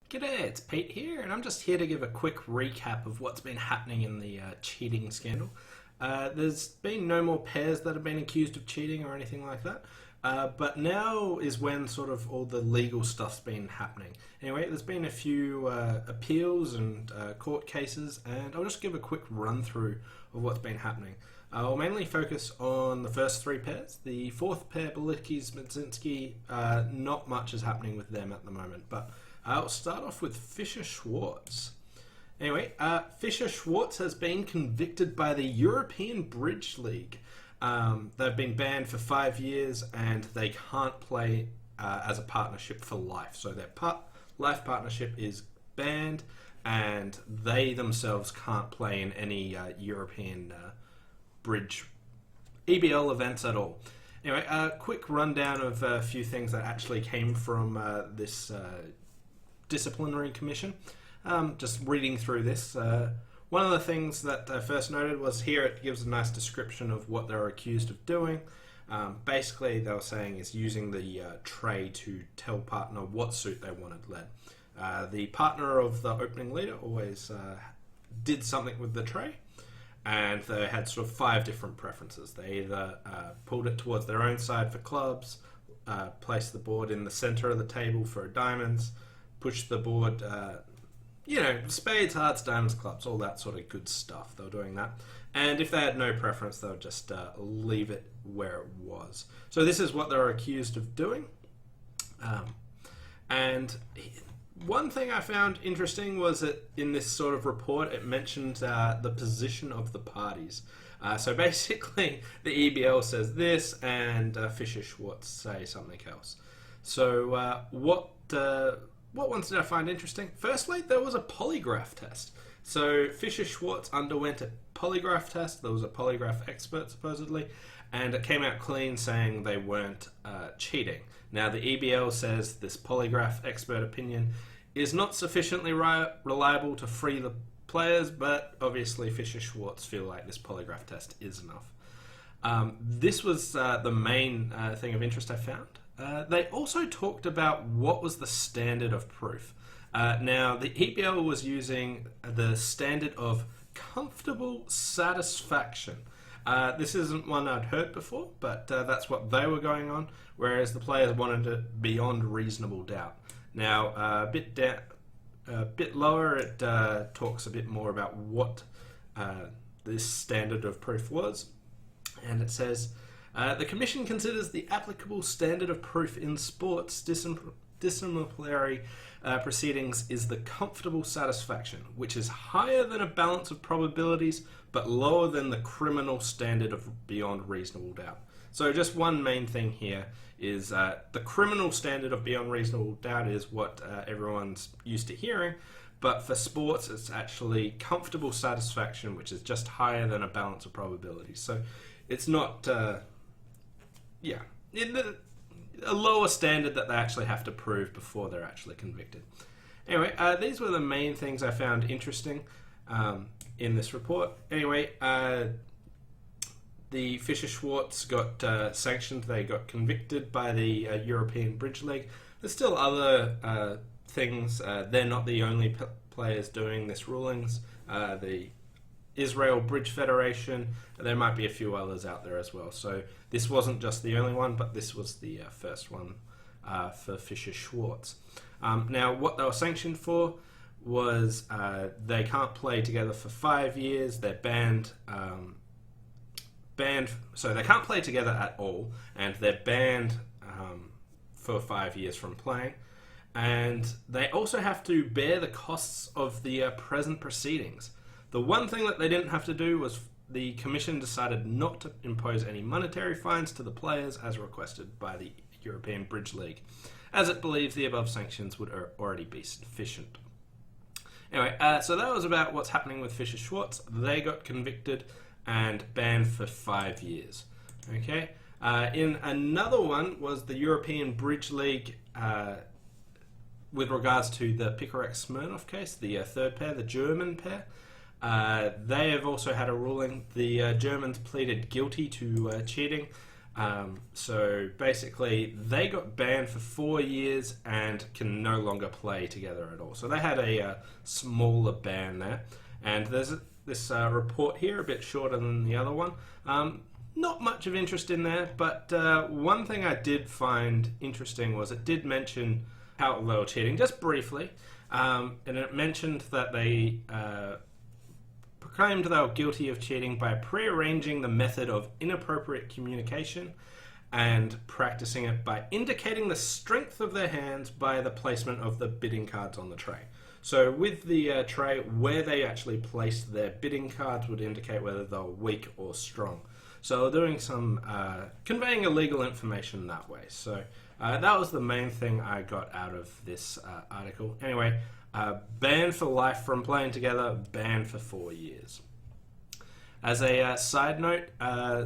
G'day, it's Pete here, and I'm just here to give a quick recap of what's been happening in the cheating scandal. There's been no more pairs that have been accused of cheating or anything like that, but now is when sort of all the legal stuff's been happening. Anyway, there's been a few appeals and court cases, and I'll just give a quick run through of what's been happening. I'll mainly focus on the first three pairs. The fourth pair, Belicki, Smicinski, not much is happening with them at the moment, but I'll start off with Fischer Schwarz. Anyway, Fischer Schwarz has been convicted by the European Bridge League. They've been banned for 5 years and they can't play as a partnership for life. So their life partnership is banned and they themselves can't play in any European bridge EBL events at all. Anyway, a quick rundown of a few things that actually came from this disciplinary commission. Just reading through this, one of the things that I first noted was here it gives a nice description of what they're accused of doing. Basically, they were saying is using the tray to tell partner what suit they wanted led. The partner of the opening leader always did something with the tray, and they had sort of 5 different preferences. They either pulled it towards their own side for clubs, placed the board in the center of the table for diamonds, push the board, spades, hearts, diamonds, clubs, all that sort of good stuff. They were doing that. And if they had no preference, they would just leave it where it was. So this is what they're accused of doing. And one thing I found interesting was that in this sort of report, it mentioned the position of the parties. So basically, the EBL says this, and Fischer Schwarz say something else. So what ones did I find interesting? Firstly, there was a polygraph test. So Fischer Schwarz underwent a polygraph test. There was a polygraph expert, supposedly, and it came out clean saying they weren't cheating. Now, the EBL says this polygraph expert opinion is not sufficiently reliable to free the players, but obviously Fischer Schwarz feel like this polygraph test is enough. This was the main thing of interest I found. They also talked about what was the standard of proof. Now, the EPL was using the standard of comfortable satisfaction. This isn't one I'd heard before, but that's what they were going on, whereas the players wanted it beyond reasonable doubt. Now, a bit lower, it talks a bit more about what this standard of proof was, and it says, the Commission considers the applicable standard of proof in sports disciplinary proceedings is the comfortable satisfaction, which is higher than a balance of probabilities, but lower than the criminal standard of beyond reasonable doubt. So just one main thing here is the criminal standard of beyond reasonable doubt is what everyone's used to hearing, but for sports it's actually comfortable satisfaction, which is just higher than a balance of probabilities. So it's not... a lower standard that they actually have to prove before they're actually convicted. Anyway, these were the main things I found interesting in this report. Anyway, the Fischer Schwarz got sanctioned. They got convicted by the European Bridge League. There's still other things. They're not the only players doing this rulings. The Israel Bridge Federation, there might be a few others out there as well. So this wasn't just the only one, but this was the first one for Fischer Schwarz. Now, what they were sanctioned for was they can't play together for 5 years. They're banned, so they can't play together at all, and they're banned for 5 years from playing. And they also have to bear the costs of the present proceedings. The one thing that they didn't have to do was the Commission decided not to impose any monetary fines to the players as requested by the European Bridge League, as it believes the above sanctions would already be sufficient. Anyway, so that was about what's happening with Fischer Schwarz. They got convicted and banned for 5 years. Okay. In another one was the European Bridge League with regards to the Pikarek-Smirnov case, the third pair, the German pair. They have also had a ruling. The Germans pleaded guilty to cheating. So basically, they got banned for 4 years and can no longer play together at all. So they had a smaller ban there. And there's this report here, a bit shorter than the other one. Not much of interest in there, but one thing I did find interesting was it did mention how they were cheating, just briefly. And it mentioned that they proclaimed they were guilty of cheating by prearranging the method of inappropriate communication and practicing it by indicating the strength of their hands by the placement of the bidding cards on the tray. So with the tray, where they actually placed their bidding cards would indicate whether they were weak or strong. So they're doing some conveying illegal information that way. So that was the main thing I got out of this article. Anyway, banned for life from playing together, banned for 4 years. As a side note,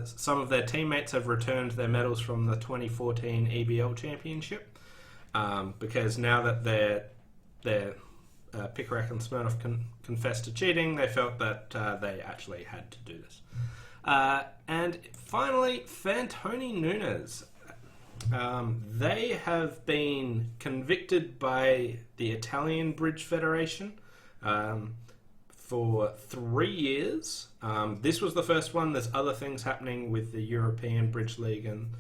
some of their teammates have returned their medals from the 2014 EBL Championship because now that their Pikarek and Smirnov confessed to cheating, they felt that they actually had to do this. And finally, Fantoni Nunes. They have been convicted by the Italian Bridge Federation for 3 years. This was the first one. There's other things happening with the European Bridge League and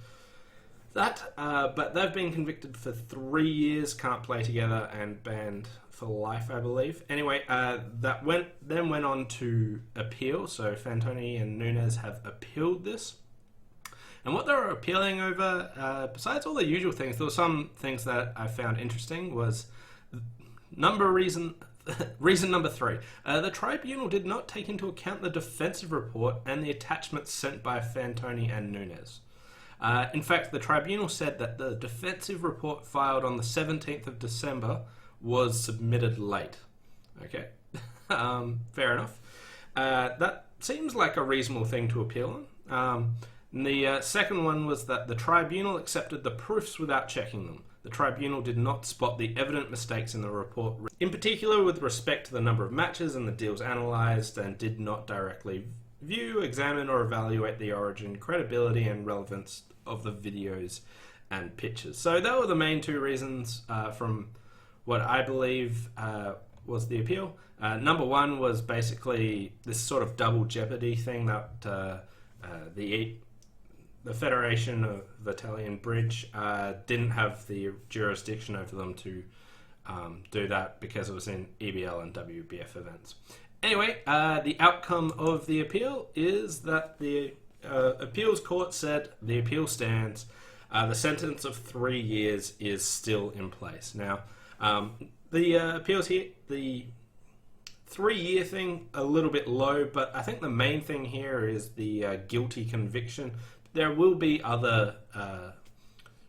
that, but they've been convicted for 3 years, can't play together, and banned for life, I believe. Anyway, that went on to appeal. So Fantoni and Nunes have appealed this. And what they were appealing over, besides all the usual things, there were some things that I found interesting. Was reason number 3. The tribunal did not take into account the defensive report and the attachments sent by Fantoni and Nunes. In fact, the tribunal said that the defensive report filed on the 17th of December was submitted late. Okay, fair enough. That seems like a reasonable thing to appeal on. The second one was that the tribunal accepted the proofs without checking them. The tribunal did not spot the evident mistakes in the report, in particular with respect to the number of matches and the deals analysed, and did not directly view, examine or evaluate the origin, credibility and relevance of the videos and pictures. So that were the main 2 reasons from what I believe was the appeal. Number 1 was basically this sort of double jeopardy thing that the Federation of Italian Bridge didn't have the jurisdiction over them to do that because it was in EBL and WBF events. Anyway, the outcome of the appeal is that the appeals court said the appeal stands. The sentence of 3 years is still in place. Now, the appeals here, the 3-year thing, a little bit low, but I think the main thing here is the guilty conviction. There will be other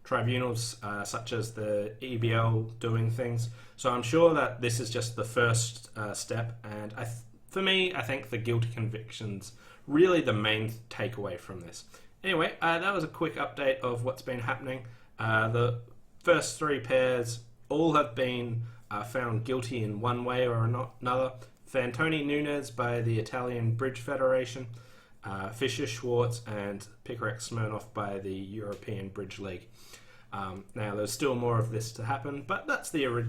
tribunals, such as the EBL, doing things. So I'm sure that this is just the first step. And for me, I think the guilty conviction's really the main takeaway from this. Anyway, that was a quick update of what's been happening. The first 3 pairs all have been found guilty in one way or another. Fantoni Nunes by the Italian Bridge Federation, Fischer Schwartz and Pikarek Smirnov by the European Bridge League. Now, there's still more of this to happen, but that's the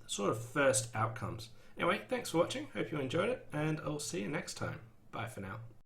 sort of first outcomes. Anyway, thanks for watching. Hope you enjoyed it, and I'll see you next time. Bye for now.